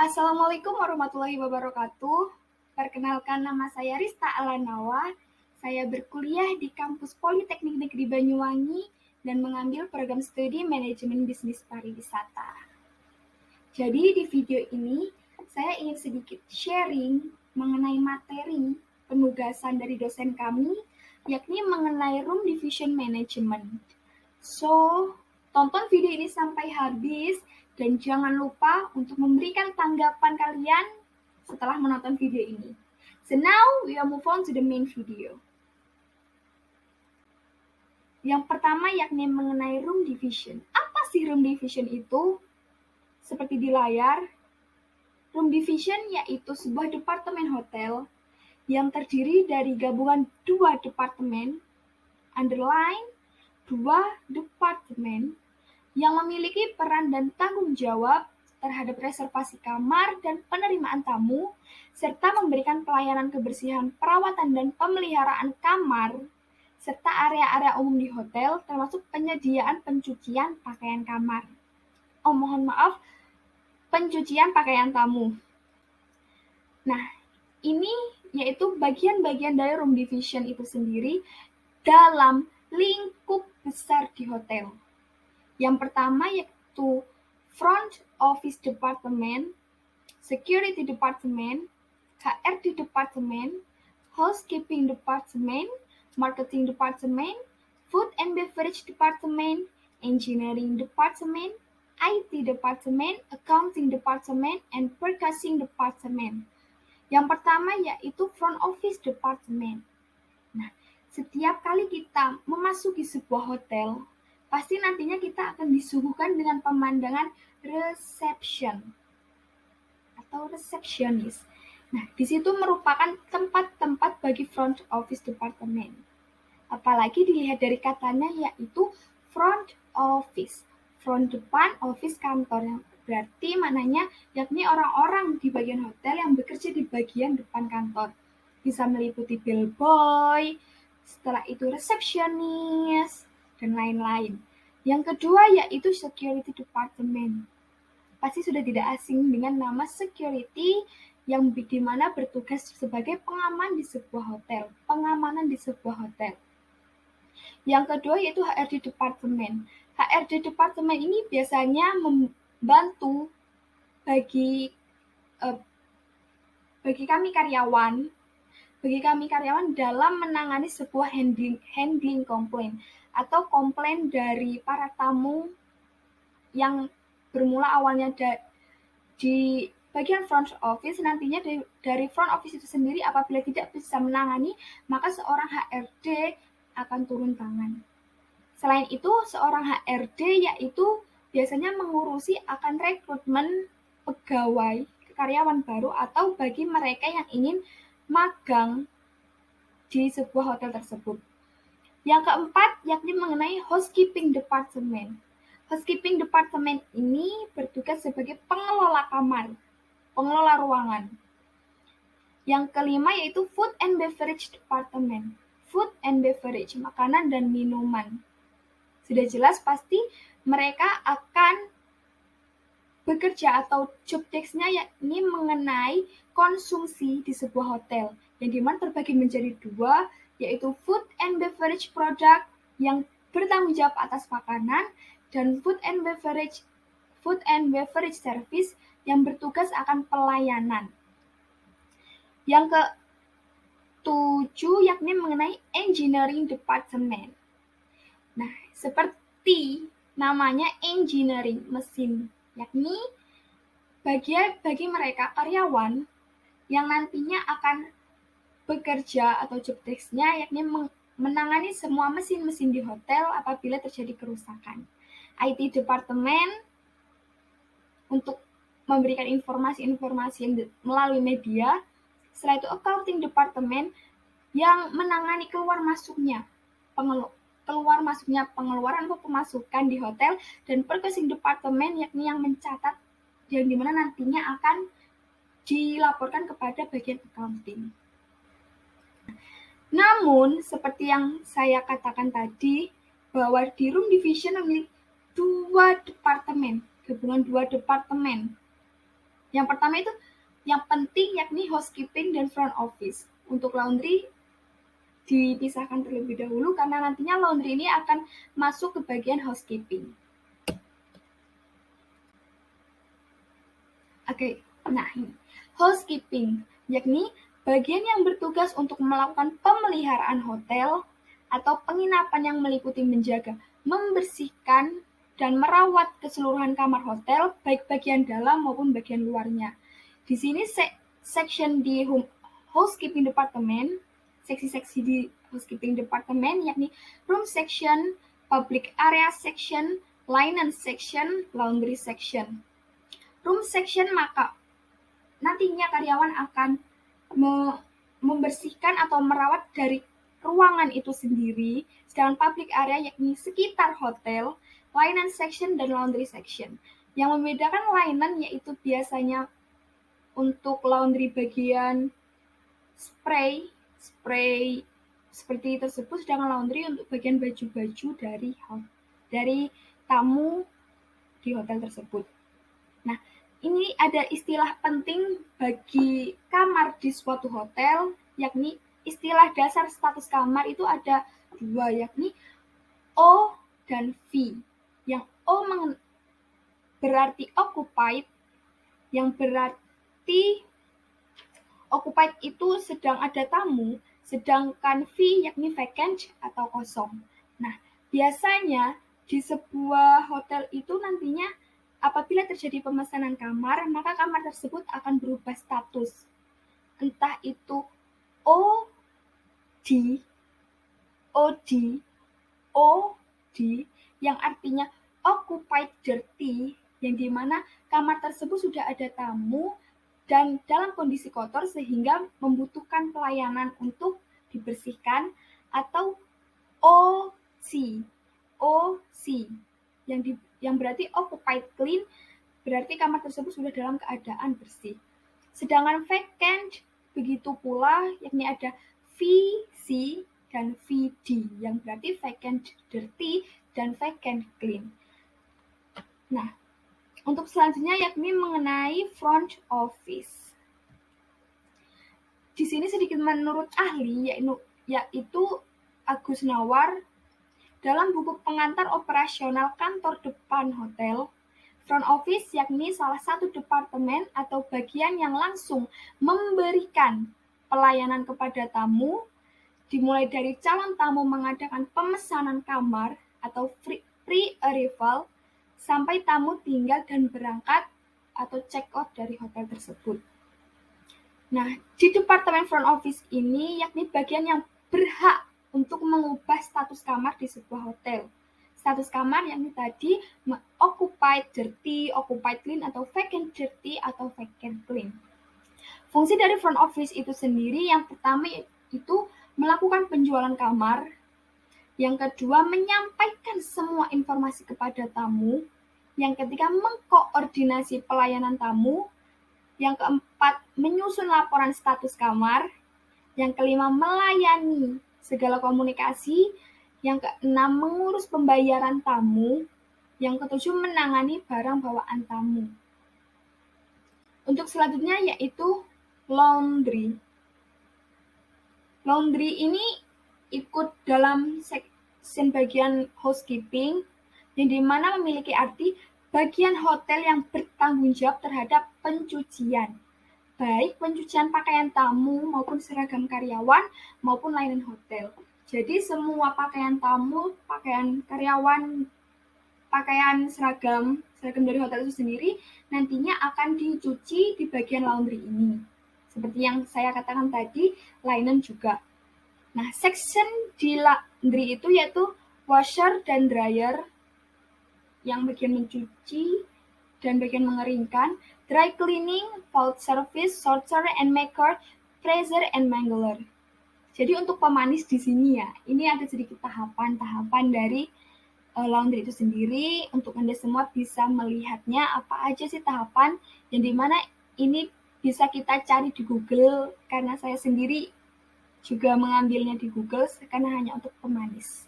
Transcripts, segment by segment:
Assalamualaikum warahmatullahi wabarakatuh. Perkenalkan, nama saya Rista Alanawa. Saya berkuliah di kampus Politeknik Negeri Banyuwangi dan mengambil program studi manajemen bisnis pariwisata. Jadi di video ini saya ingin sedikit sharing mengenai materi penugasan dari dosen kami, yakni mengenai Room Division Management. So, tonton video ini sampai habis dan jangan lupa untuk memberikan tanggapan kalian setelah menonton video ini. So now we will move on to the main video. Yang pertama yakni mengenai room division. Apa sih room division itu? Seperti di layar, room division yaitu sebuah departemen hotel yang terdiri dari gabungan dua departemen, underline, dua departemen yang memiliki peran dan tanggung jawab terhadap reservasi kamar dan penerimaan tamu, serta memberikan pelayanan kebersihan, perawatan, dan pemeliharaan kamar, serta area-area umum di hotel, termasuk penyediaan pencucian pakaian kamar. Pencucian pakaian tamu. Nah, ini yaitu bagian-bagian dari room division itu sendiri dalam lingkup besar di hotel. Yang pertama yaitu Front Office Department, Security Department, HRD Department, Housekeeping Department, Marketing Department, Food and Beverage Department, Engineering Department, IT Department, Accounting Department, and Purchasing Department. Yang pertama yaitu Front Office Department. Nah, setiap kali kita memasuki sebuah hotel, pasti nantinya kita akan disuguhkan dengan pemandangan reception atau receptionist. Nah, di situ merupakan tempat-tempat bagi front office department. Apalagi dilihat dari katanya yaitu front office. Front depan, office kantor. Yang berarti maknanya yakni orang-orang di bagian hotel yang bekerja di bagian depan kantor. Bisa meliputi bellboy, setelah itu receptionist, dan lain-lain. Yang kedua yaitu security department. Pasti sudah tidak asing dengan nama security yang dimana bertugas sebagai pengamanan di sebuah hotel. Yang kedua yaitu HRD department. HRD department ini biasanya membantu bagi kami karyawan dalam menangani sebuah handling complaint atau komplain dari para tamu yang bermula awalnya di bagian front office, nantinya dari front office itu sendiri apabila tidak bisa menangani, maka seorang HRD akan turun tangan. Selain itu, seorang HRD yaitu biasanya mengurusi akan rekrutmen pegawai karyawan baru atau bagi mereka yang ingin magang di sebuah hotel tersebut. Yang keempat yakni mengenai housekeeping department. Housekeeping department ini bertugas sebagai pengelola kamar, pengelola ruangan. Yang kelima yaitu food and beverage department. Food and beverage, makanan dan minuman. Sudah jelas pasti mereka akan bekerja atau job desk-nya yakni mengenai konsumsi di sebuah hotel, yang dimana terbagi menjadi dua, yaitu food and beverage product yang bertanggung jawab atas makanan, dan food and beverage service yang bertugas akan pelayanan. Yang ke-7 yakni mengenai engineering department. Nah, seperti namanya engineering, mesin, yakni bagi mereka karyawan yang nantinya akan bekerja atau job desk-nya yakni menangani semua mesin-mesin di hotel apabila terjadi kerusakan. IT Department untuk memberikan informasi-informasi melalui media. Setelah itu Accounting Department yang menangani keluar masuknya pengeluaran atau pemasukan di hotel, dan Purchasing Department yakni yang mencatat yang dimana nantinya akan dilaporkan kepada bagian accounting. Namun seperti yang saya katakan tadi bahwa di room division memiliki gabungan dua departemen. Yang pertama itu yang penting yakni housekeeping dan front office. Untuk laundry dipisahkan terlebih dahulu karena nantinya laundry ini akan masuk ke bagian housekeeping. Oke, nah ini housekeeping yakni bagian yang bertugas untuk melakukan pemeliharaan hotel atau penginapan yang meliputi menjaga, membersihkan, dan merawat keseluruhan kamar hotel, baik bagian dalam maupun bagian luarnya. Di sini section di housekeeping department, seksi-seksi di housekeeping department yakni room section, public area section, linen section, laundry section. Room section maka nantinya karyawan akan membersihkan atau merawat dari ruangan itu sendiri, sedangkan public area yakni sekitar hotel, linen section dan laundry section. Yang membedakan linen yaitu biasanya untuk laundry bagian spray seperti tersebut, sedangkan laundry untuk bagian baju-baju dari tamu di hotel tersebut. Nah, ini ada istilah penting bagi kamar di suatu hotel, yakni istilah dasar status kamar itu ada dua, yakni O dan V. Yang O berarti occupied, yang berarti occupied itu sedang ada tamu, sedangkan V yakni vacant atau kosong. Nah, biasanya di sebuah hotel itu nantinya apabila terjadi pemesanan kamar, maka kamar tersebut akan berubah status. Entah itu OD, OD, OD, yang artinya occupied dirty, yang dimana kamar tersebut sudah ada tamu dan dalam kondisi kotor sehingga membutuhkan pelayanan untuk dibersihkan, atau OC, OC, yang berarti occupied clean, berarti kamar tersebut sudah dalam keadaan bersih. Sedangkan vacant begitu pula, yakni ada VC dan VD, yang berarti vacant dirty dan vacant clean. Nah, untuk selanjutnya yakni mengenai front office. Di sini sedikit menurut ahli, yaitu Agus Nawar, dalam buku pengantar operasional kantor depan hotel, front office yakni salah satu departemen atau bagian yang langsung memberikan pelayanan kepada tamu, dimulai dari calon tamu mengadakan pemesanan kamar atau pre-arrival, sampai tamu tinggal dan berangkat atau check out dari hotel tersebut. Nah, di departemen front office ini yakni bagian yang berhak untuk mengubah status kamar di sebuah hotel. Status kamar yakni tadi occupied dirty, occupied clean, atau vacant dirty, atau vacant clean. Fungsi dari front office itu sendiri, yang pertama itu melakukan penjualan kamar, yang kedua menyampaikan semua informasi kepada tamu, yang ketiga mengkoordinasi pelayanan tamu, yang keempat menyusun laporan status kamar, yang kelima melayani segala komunikasi, yang keenam mengurus pembayaran tamu, yang ketujuh menangani barang bawaan tamu. Untuk selanjutnya yaitu laundry. Laundry ini ikut dalam section bagian housekeeping, yang dimana memiliki arti bagian hotel yang bertanggung jawab terhadap pencucian, baik pencucian pakaian tamu maupun seragam karyawan maupun linen hotel. Jadi semua pakaian tamu, pakaian karyawan, pakaian seragam dari hotel itu sendiri nantinya akan dicuci di bagian laundry ini. Seperti yang saya katakan tadi, linen juga. Nah, section di laundry itu yaitu washer dan dryer, yang bagian mencuci dan bagian mengeringkan, dry cleaning, fold service, sorter and maker, pressure and mangler. Jadi untuk pemanis di sini ya, ini ada sedikit tahapan-tahapan dari laundry itu sendiri. Untuk Anda semua bisa melihatnya apa aja sih tahapan, yang dimana ini bisa kita cari di Google, karena saya sendiri juga mengambilnya di Google karena hanya untuk pemanis.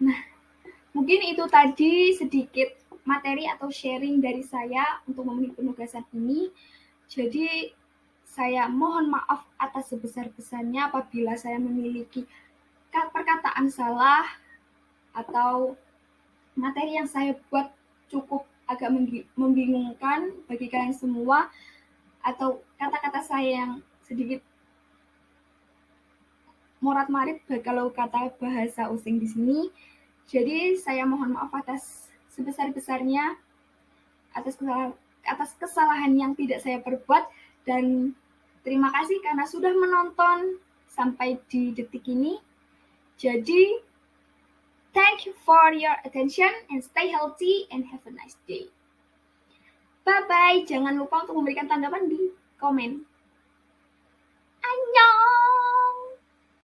Nah, mungkin itu tadi sedikit materi atau sharing dari saya untuk memenuhi penugasan ini. Jadi saya mohon maaf atas sebesar-besarnya apabila saya memiliki perkataan salah atau materi yang saya buat cukup agak membingungkan bagi kalian semua, atau kata-kata saya yang sedikit morat-marit kalau kata bahasa Using di sini. Jadi saya mohon maaf atas sebesar-besarnya atas kesalahan yang tidak saya perbuat, dan terima kasih karena sudah menonton sampai di detik ini. Jadi thank you for your attention and stay healthy and have a nice day. Bye bye. Jangan lupa untuk memberikan tanggapan di komen. Annyeong.